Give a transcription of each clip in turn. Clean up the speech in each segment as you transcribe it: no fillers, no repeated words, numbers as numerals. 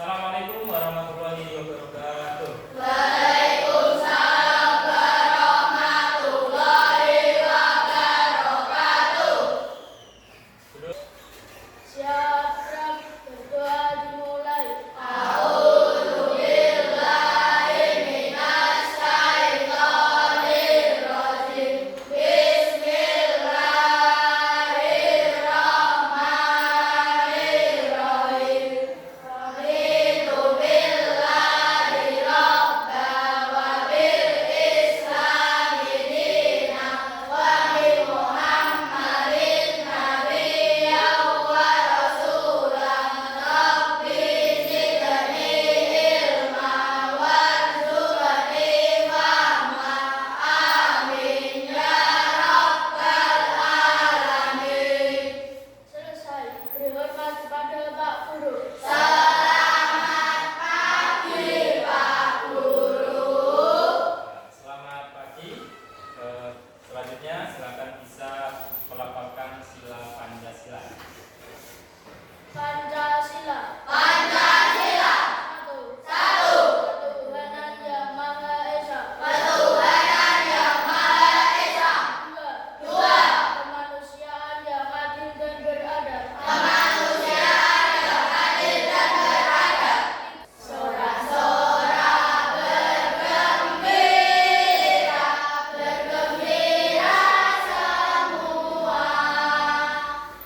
Assalamualaikum warahmatullahi wabarakatuh. Waalaikumsalam warahmatullahi wabarakatuh. Siap, berdoa dimulai. A'udzu billahi minasy syaithanir rajim. Bismillahirrahmanirrahim. Raditu billahi rabba wa bil islami dina wa bi Muhammadin nabiyyan wa rasulan. Rabbi zidni ilma warzuqni fahma. Amin ya rabbal alamin. Selesai. Beri hormat kepada Pak Guru. Selamat pagi Pak Guru. Selamat pagi. Selanjutnya silakan bisa melafalkan sila Pancasila. Pancasila. Pancasila. Satu. Ketuhanan Yang Maha Esa. Ketuhanan Yang Maha Esa. Dua. Kemanusiaan yang adil dan beradab. Kemanusiaan yang adil dan beradab. Sorak-sorak bergembira, bergembira semua.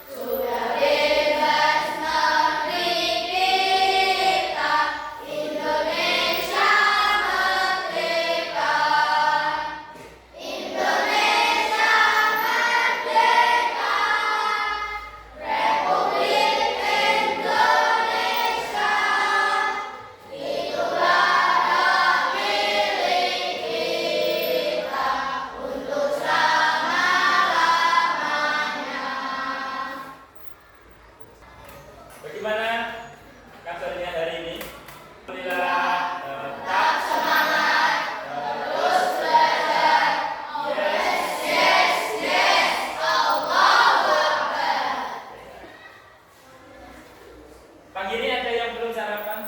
Sudah bebas negeri kita, Indonesia merdeka. Indonesia merdeka. Republik Indonesia. Itulah hak milik kita untuk selama-lamanya. Bagaimana kabarnya hari ini? Alhamdulillah. Tetap semangat, terus belajar. Yes, Allahu Akbar. Pagi ini ada yang belum sarapan?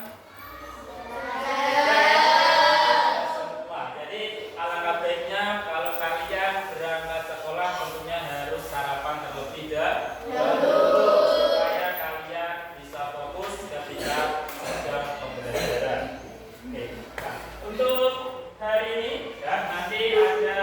Semua. Jadi alangkah baiknya kalau kalian berangkat sekolah tentunya harus sarapan terlebih dahulu supaya kalian bisa fokus ketika sedang pembelajaran. Oke. Nah, untuk hari ini ya nanti ada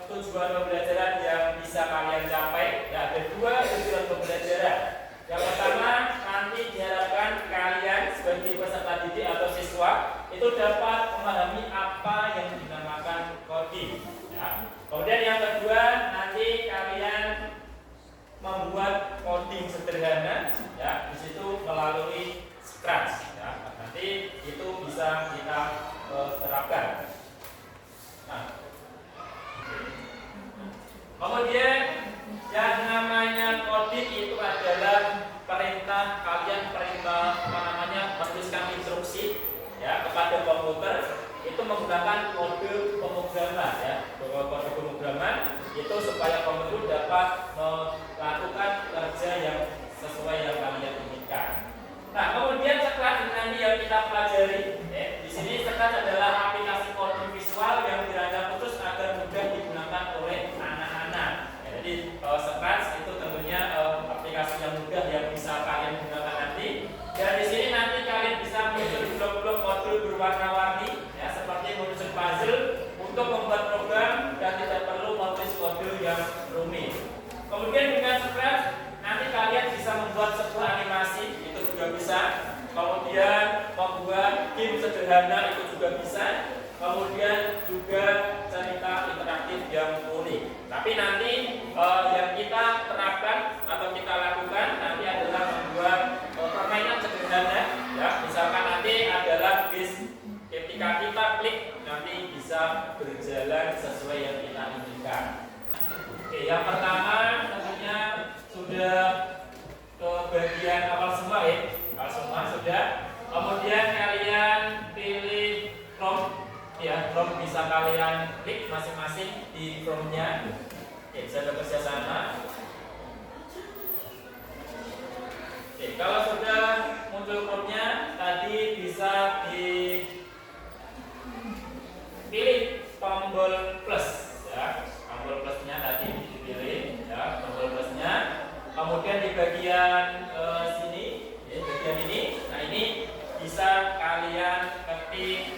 tujuan pembelajaran yang bisa kalian capai. Ya, ada dua tujuan pembelajaran. Yang pertama, nanti diharapkan kalian sebagai peserta didik atau siswa itu dapat memahami apa yang dinamakan coding. Ya. Kemudian yang kedua, nanti kalian membuat coding sederhana, ya, di situ melalui Scratch. Ya. Nanti itu bisa kita terapkan. Nah, kemudian yang namanya coding itu adalah perintah kalian menuliskan instruksi ya kepada komputer itu menggunakan kode pemrograman ya. Kode pemrograman itu supaya komputer dapat melakukan kerja yang sesuai yang kalian inginkan. Nah, kemudian Scratch nanti yang kita pelajari di sini Scratch adalah aplikasi coding visual yang dirancang khusus agar mudah digunakan oleh anak-anak. Ya, jadi Scratch itu tentunya aplikasi yang mudah yang bisa kalian gunakan nanti. Dan di sini nanti kalian bisa menyusun blok-blok kode berwarna-warni ya seperti menyusun puzzle untuk membuat program dan tidak perlu menulis kode yang rumit. Kemudian dengan Scratch nanti kalian bisa membuat sebuah animasi itu juga bisa. Kemudian membuat game sederhana itu juga bisa. Kemudian juga cerita interaktif yang unik. Tapi nanti yang kita terapkan atau kita lakukan nanti adalah membuat permainan sederhana. Ya, misalkan nanti adalah bis ketika kita klik nanti bisa berjalan sesuai yang kita inginkan. Oke, yang pertama tentunya sudah ke bagian awal semua ya. Awal semua sudah. Kemudian kalian pilih prompt ya, prompt bisa kalian klik masing-masing di promptnya. Oke, bisa bekerja sama. Oke, kalau sudah muncul promptnya tadi nanti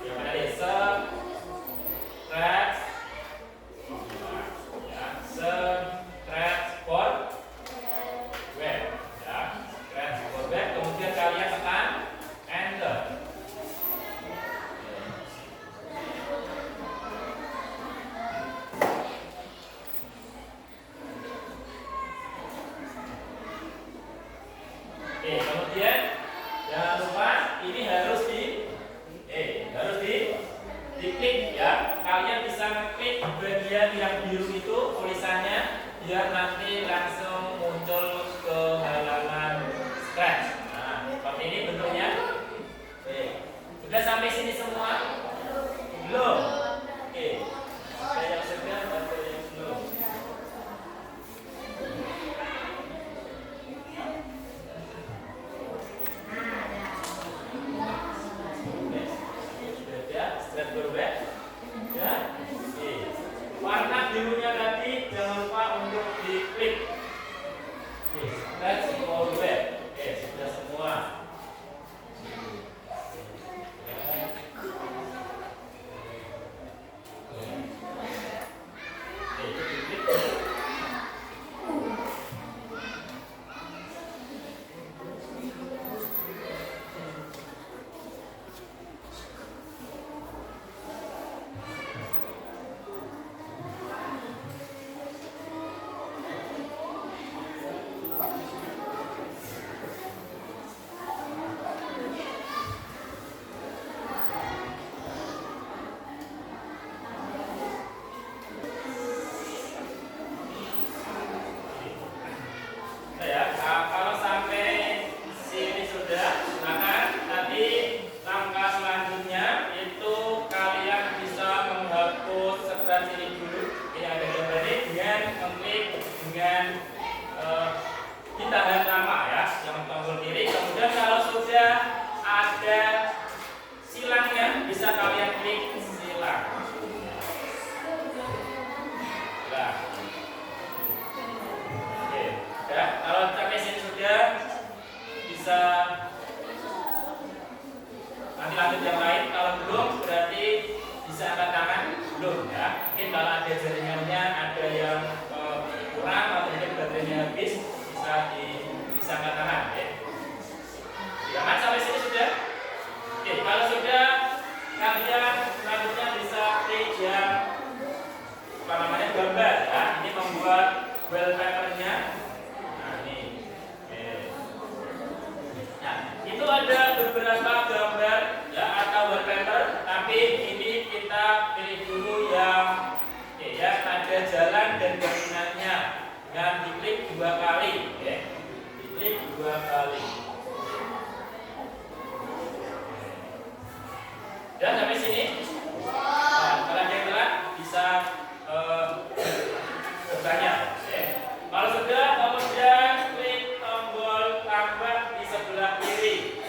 yang tadi stretch ya, stretch for web ya, stretch for web. Kemudian kalian tekan enter. Oke, kemudian jangan lupa ini harus diklik ya. Kalian bisa ngeklik bagian yang biru itu tulisannya biar nanti langsung muncul ke halaman Scratch. Nah, seperti ini bentuknya. Oke, sudah sampai sini semua? Belum? Oke, ada yang sudah, ada yang belum. Stretch for web ya. Oke. Warna birunya tadi jangan lupa untuk diklik. Oke, stretch for web. Oke, sudah semua. Oke, itu diklik. Ya, kalau sampai sini sudah, silakan. Nanti langkah selanjutnya itu kalian bisa menghapus Scratch ini dulu. Ini ada gambarnya dengan mengklik dengan ditahan nama ya, yang tombol kiri. Kemudian kalau sudah ada silangnya bisa kalian klik silang. Nah. Ya, kalau sampai sini sudah bisa nanti lanjut yang lain. Kalau belum berarti bisa angkat tangan. Belum ya. Mungkin kalau ada jaringannya ada yang kurang atau mungkin baterainya habis bisa angkat tangan. Ya. Aman sampai sini sudah. Oke, kalau sudah kalian selanjutnya bisa klik yang apa namanya gambar. Ya. Ini membuat wallpapernya. Itu ada beberapa gambar ya atau wallpaper, tapi ini kita pilih dulu yang ya ada jalan dan bangunannya dengan diklik 2 kali ya. Diklik 2 kali. Dan sampai sini. Nah, kalau ada yang telat bisa bertanya ya. Kalau sudah kemudian klik tombol tambah di sebelah kiri.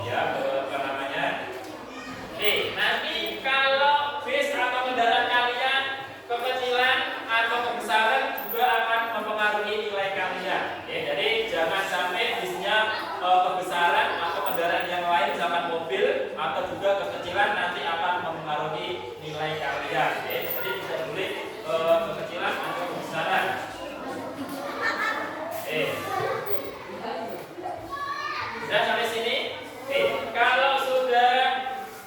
ya apa namanya. Oke, nanti kalau bis atau kendaraan kalian kekecilan atau kebesaran juga akan mempengaruhi nilai kalian. Oke, jadi jangan sampai bisnya kebesaran atau kendaraan yang lain misalkan mobil atau juga kekecilan nanti akan mempengaruhi nilai kalian. Oke, jadi tidak boleh kekecilan atau kebesaran. Oke. Sudah sampai sini? Oke, kalau sudah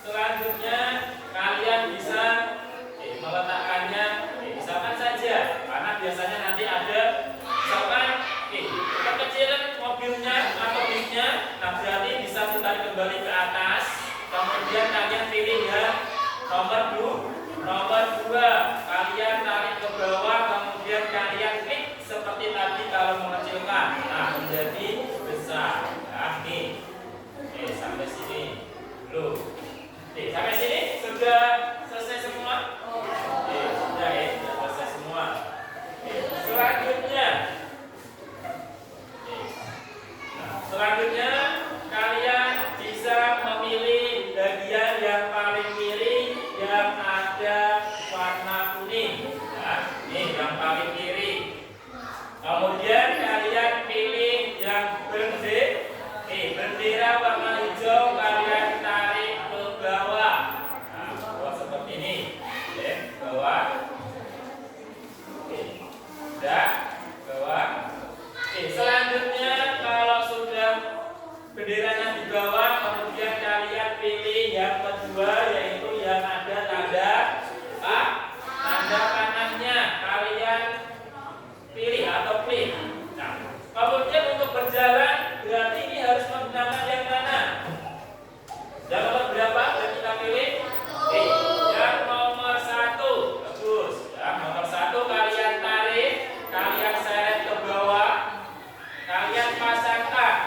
selanjutnya kalian bisa meletakkannya misalkan saja karena biasanya nanti ada misalkan kekecilan mobilnya atau bisnya, nah berarti bisa ditarik kembali ke atas, kemudian kalian pilih yang nomor 2 kalian tarik ke bawah, kemudian kalian klik seperti tadi kalau mengecilkan, nah menjadi besar. Nah nih, sampai sini dulu. Sampai sini sudah selesai semua? Sudah ya, sudah selesai semua. Selanjutnya kalian bisa memilih bagian yang paling kiri yang ada warna kuning. Nah, ini yang paling kiri. Kemudian kalian pilih yang bendera warna hijau, kalian tarik ke bawah. Nah, bawah seperti ini. Oke, bawah. Oke. Sudah, bawah. Oke, selanjutnya kalau sudah benderanya di bawah, kemudian kalian pilih yang kedua yaitu yang ada tanda panahnya. Kalian pilih atau klik. Nah, kemudian untuk berjalan berarti ini harus menggunakan yang mana? Yang nomor berapa? Dan kita pilih yang nomor 1. Bagus. Yang nomor 1 kalian tarik, kalian seret ke bawah, kalian pasangkan.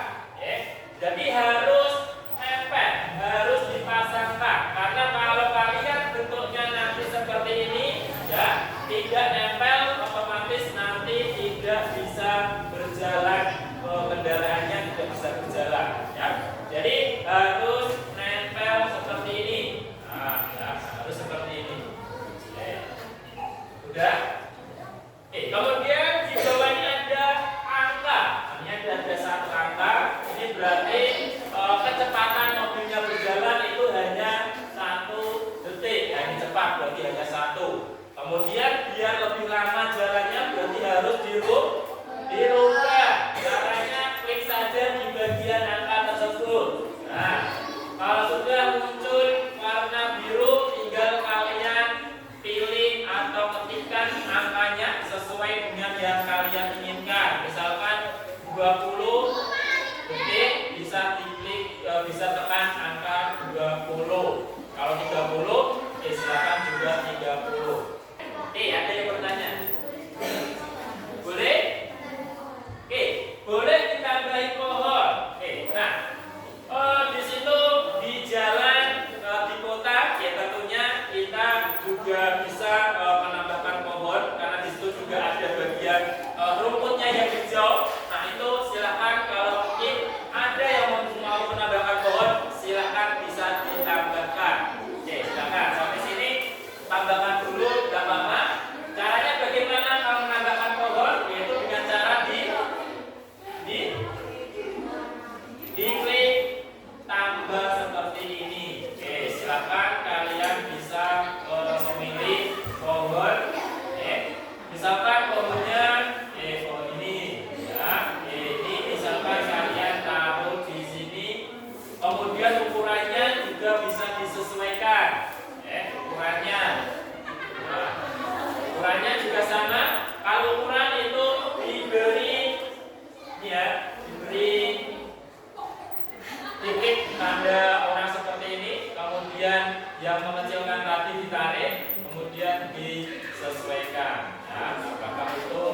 Jadi harus nempel, harus dipasangkan. Karena kalau kalian bentuknya nanti seperti ini, ya tidak nempel, otomatis nanti tidak bisa berjalan, kendaraannya tidak bisa berjalan. Ya. Jadi harus nempel seperti ini. Nah, ya, harus seperti ini. Udah. Kemudian di bawah ini ada angka. Ini ada 1 angka. Ini berarti kecepatan mobilnya berjalan itu hanya 1 detik. Nah, ini cepat berarti hanya 1. Kemudian biar lebih lama jalannya berarti harus dirubah. Caranya klik saja di bagian angka tersebut. Nah, kalau sudah muncul warna biru, tinggal kalian pilih atau ketikkan angkanya sesuai dengan yang kalian inginkan. Misalkan 20 detik, bisa diklik, bisa tekan angka 20. Kalau 30, silakan juga 30. Ada yang bertanya? Boleh? Boleh ditambahi pohon. Nah, di situ di jalan di kota, ya tentunya kita juga bisa menambahkan pohon karena di situ juga ada bagian rumputnya yang hijau. Nah, itu silakan kalau mungkin ada yang mau menambahkan pohon, silakan bisa ditambahkan. Silakan sampai sini tambahkan dulu, tidak apa-apa. Caranya bagaimana kalau menambahkan pohon? Yaitu dengan cara diklik tambah seperti ini. Silakan kalian bisa memilih pohon. Misalkan pohonnya pohon ini, ya. Ini misalkan kalian taruh di sini. Kemudian ukurannya juga bisa disesuaikan. Ukurannya. Nah, ukurannya juga sama. Kalau ukuran itu diberi titik tanda orang seperti ini, kemudian yang mengecilkan tadi ditarik, kemudian disesuaikan. Nah, apakah itu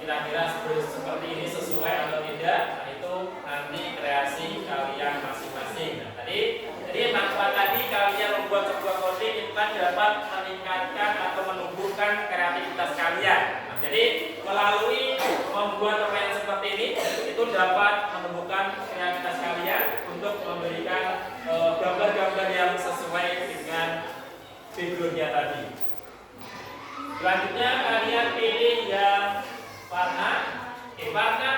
kira-kira seperti ini sesuai atau tidak? Nah, itu nanti kreasi kalian masing-masing. Nah, jadi manfaat tadi kalian membuat sebuah coding itu kan dapat meningkatkan atau menumbuhkan kreativitas kalian. Nah, jadi melalui membuat permainan seperti ini itu dapat menumbuhkan kreativitas kalian untuk memberikan backgroundnya tadi. Selanjutnya kalian pilih yang warna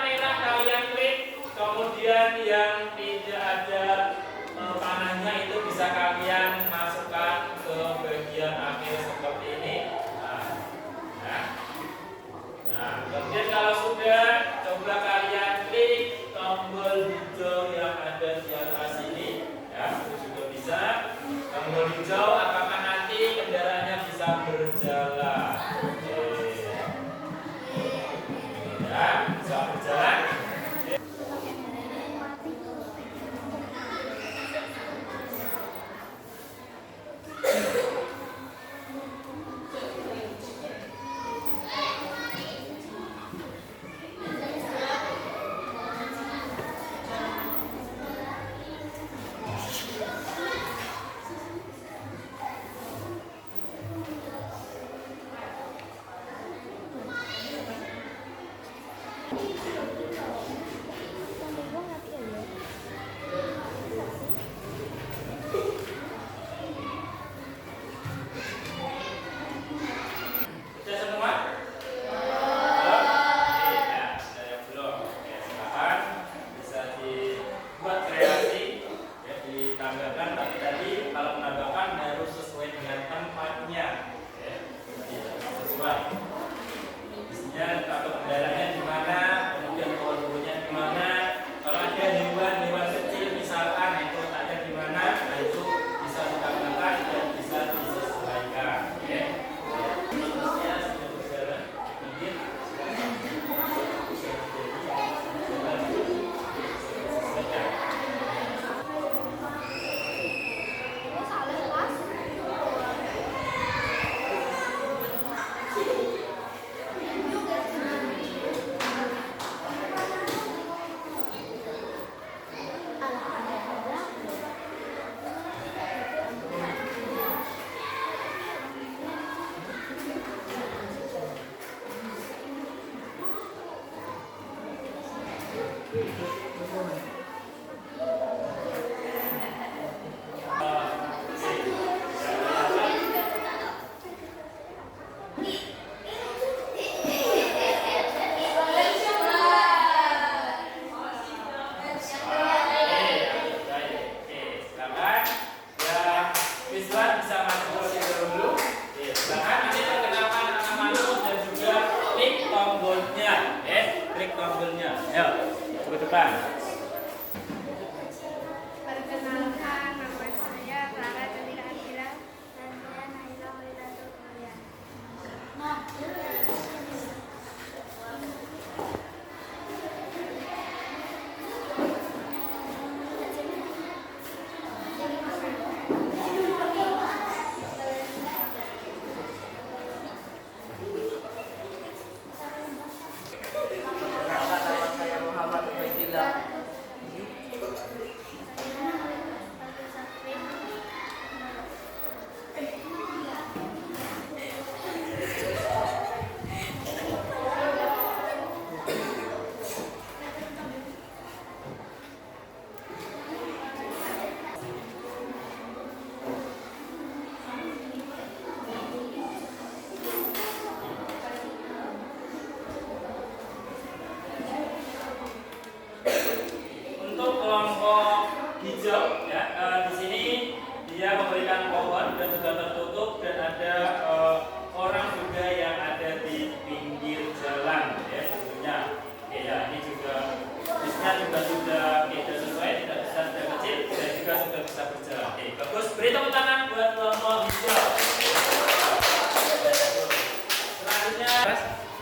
merah kalian klik, kemudian yang tidak ada panahnya itu bisa kalian masukkan ke bagian akhir seperti ini. Nah, kemudian kalau sudah, coba kalian klik tombol hijau yang ada di atas ini, ya, itu juga bisa. Tombol hijau apakah nanti kendaraannya bisa berjalan? Ya, bisa berjalan. Sudah semua? Belum? Ya, ada yang belum. Oke, silakan bisa dibuat kreasi, ya, ditambahkan. Tapi tadi kalau menambahkan harus sesuai dengan tempatnya, ya, sesuai. Isinya atau kendalanya di mana, kemudian kolomnya di mana. Kalau ada hewan kecil misalkan, itu letaknya di mana, nah itu bisa ditambahkan dan bisa disesuaikan. Ya. Ayo, ke depan. Perkenalkan, nama saya Clara Chandra Akira dan saya Naila Walidatul Mulia. Untuk kelompok hijau, ya, di sini dia memberikan pohon dan juga tertutup dan ada orang juga yang ada di pinggir jalan, ya, tentunya. Oke, ya, ini juga bisnya juga sudah tidak sesuai, tidak besar, tidak kecil, dan juga sudah bisa berjalan. Oke, bagus. Beri tepuk tangan buat kelompok hijau. Selanjutnya,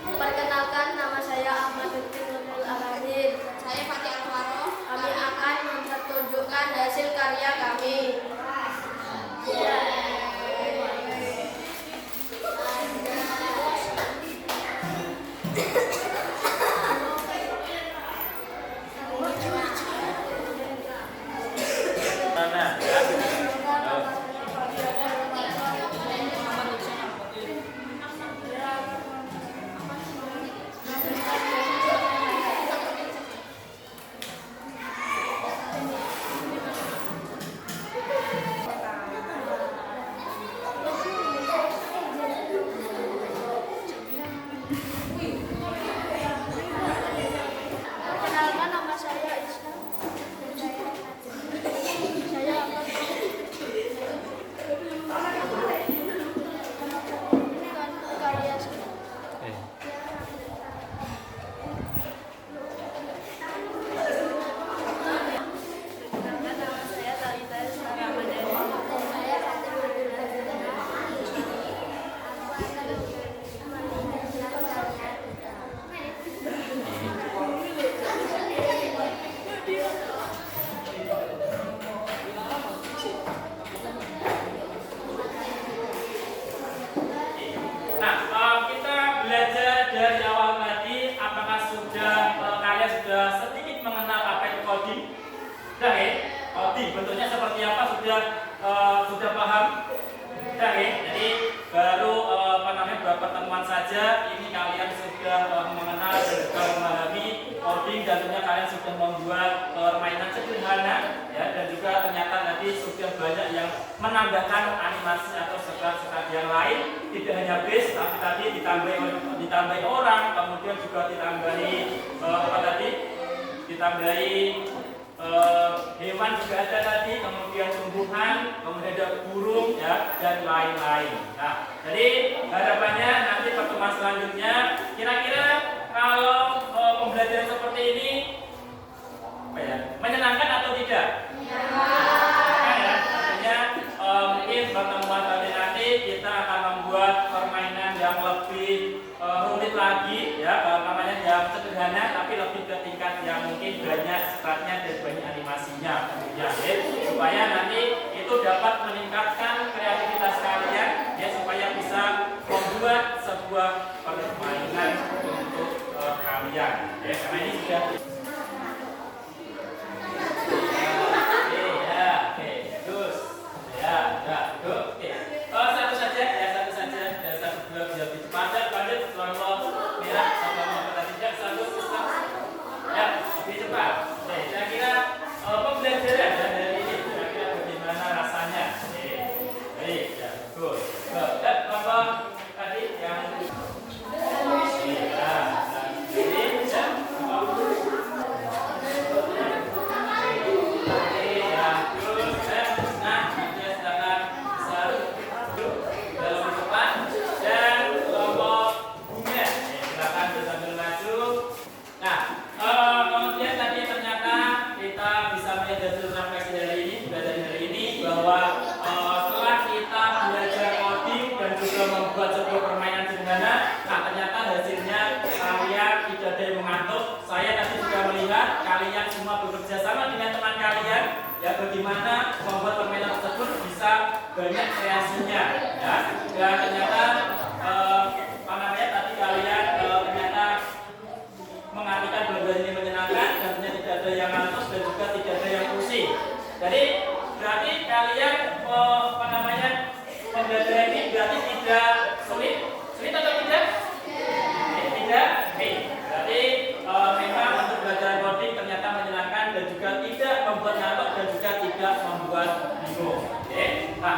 Perkenalkan, nama saya Ahmad Nurul Aladin. Saya Fatih Alvaro. Kami akan mempertunjukkan hasil karya kami. mana? Sudah ya? Coding bentuknya seperti apa sudah paham? Sudah ya? Jadi baru beberapa pertemuan saja ini kalian sudah mengenal dan juga memahami coding dan tentunya kalian sudah membuat permainan sederhana ya, dan juga ternyata tadi sudah banyak yang menambahkan animasi atau sekat-sekat yang lain, tidak hanya base tapi tadi ditambahi orang, kemudian juga ditambahi ditambahi hewan juga ada tadi, kemudian tumbuhan, kemudian ada burung ya, dan lain-lain. Nah, jadi harapannya nanti pertemuan selanjutnya kira-kira kalau pembelajaran seperti ini apa ya, menyenangkan atau tidak? Menyenangkan ya. Artinya mungkin pertemuan kali nanti kita akan membuat permainan yang lebih rumit lagi ya, namanya yang sederhana tapi lebih ke tingkat yang mungkin banyak statnya dan banyak animasinya ya, supaya nanti itu dapat meningkatkan kreativitas kalian ya, supaya bisa membuat sebuah permainan untuk kalian ya, karena ini sudah satu saja ya, satu dua bisa padat merah sama tidak satu ya, lebih cepat. Saya kira pembelajaran dari ini kira-kira bagaimana rasanya. Baik, ya, bagus. Dan tadi yang kalian semua bekerja sama dengan teman kalian ya, bagaimana membuat permainan tersebut bisa banyak kreasinya ya, dan ternyata tadi kalian ternyata mengartikan belajar ini menyenangkan dan ternyata tidak ada yang ngantuk dan juga tidak ada yang pusing. Jadi berarti kalian pembelajaran ini berarti tidak sulit atau tidak? Tidak. Berarti memang untuk belajar coding ternyata menyenangkan dan juga tidak membuat ngantuk dan juga tidak membuat bingung. Oke, nah